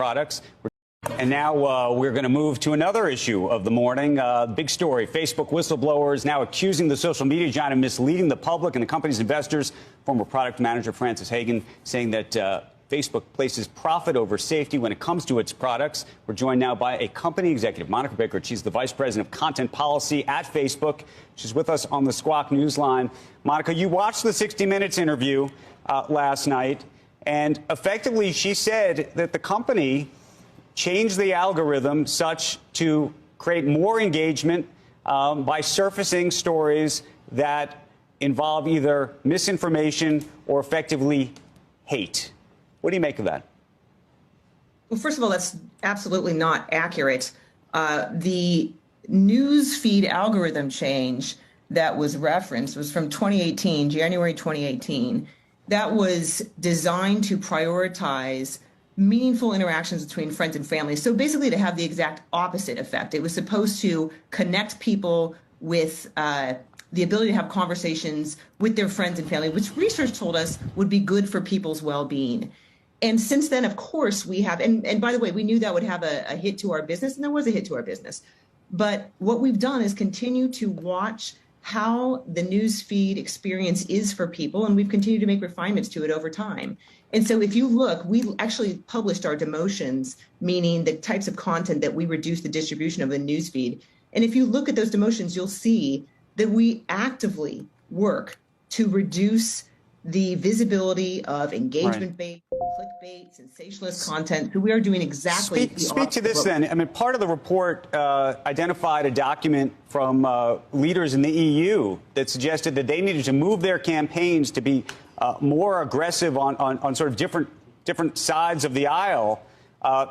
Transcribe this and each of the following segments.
products. And now we're going to move to another issue of the morning. Big story. Facebook whistleblowers now accusing the social media giant of misleading the public and the company's investors. Former product manager Frances Hagen saying that Facebook places profit over safety when it comes to its products. We're joined now by a company executive, Monica Bickert. She's the vice president of content policy at Facebook. She's with us on the Squawk Newsline. Monica, you watched the 60 Minutes interview last night, and effectively she said that the company changed the algorithm such to create more engagement by surfacing stories that involve either misinformation or effectively hate. What do you make of that? Well, first of all, that's absolutely not accurate. The news feed algorithm change that was referenced was from 2018, January 2018. That was designed to prioritize meaningful interactions between friends and family. So basically to have the exact opposite effect. It was supposed to connect people with the ability to have conversations with their friends and family, which research told us would be good for people's well-being. And since then, of course, we have, and by the way, we knew that would have a hit to our business, and there was a hit to our business. But what we've done is continue to watch how the news feed experience is for people, and we've continued to make refinements to it over time. And so if you look, we actually published our demotions, meaning the types of content that we reduce the distribution of the news feed. And if you look at those demotions, you'll see that we actively work to reduce the visibility of engagement-based, clickbait, sensationalist content. So we are doing exactly the opposite. Speak to this then. I mean, part of the report identified a document from leaders in the EU that suggested that they needed to move their campaigns to be more aggressive on sort of different sides of the aisle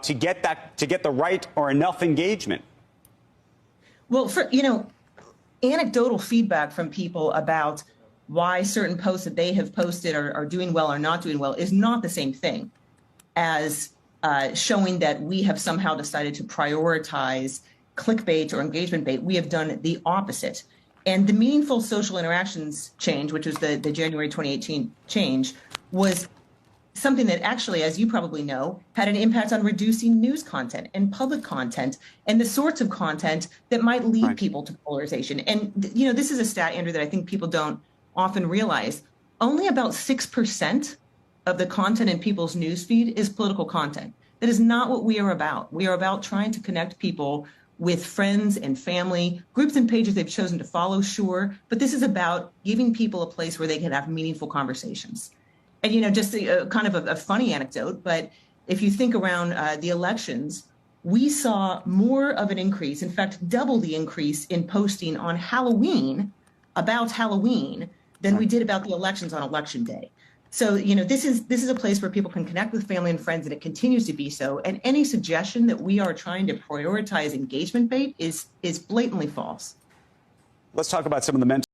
to get the right or enough engagement. Well, anecdotal feedback from people about why certain posts that they have posted are doing well or not doing well is not the same thing as showing that we have somehow decided to prioritize clickbait or engagement bait. We have done the opposite. And the meaningful social interactions change, which was the January 2018 change, was something that actually, as you probably know, had an impact on reducing news content and public content and the sorts of content that might lead people to polarization. And, this is a stat, Andrew, that I think people don't often realize. Only about 6% of the content in people's newsfeed is political content. That is not what we are about. We are about trying to connect people with friends and family, groups and pages they've chosen to follow, sure, but this is about giving people a place where they can have meaningful conversations. And, just kind of a funny anecdote, but if you think around the elections, we saw more of an increase, in fact, double the increase in posting on Halloween about Halloween than we did about the elections on Election Day. So, this is a place where people can connect with family and friends, and it continues to be so. And any suggestion that we are trying to prioritize engagement bait is blatantly false. Let's talk about some of the mental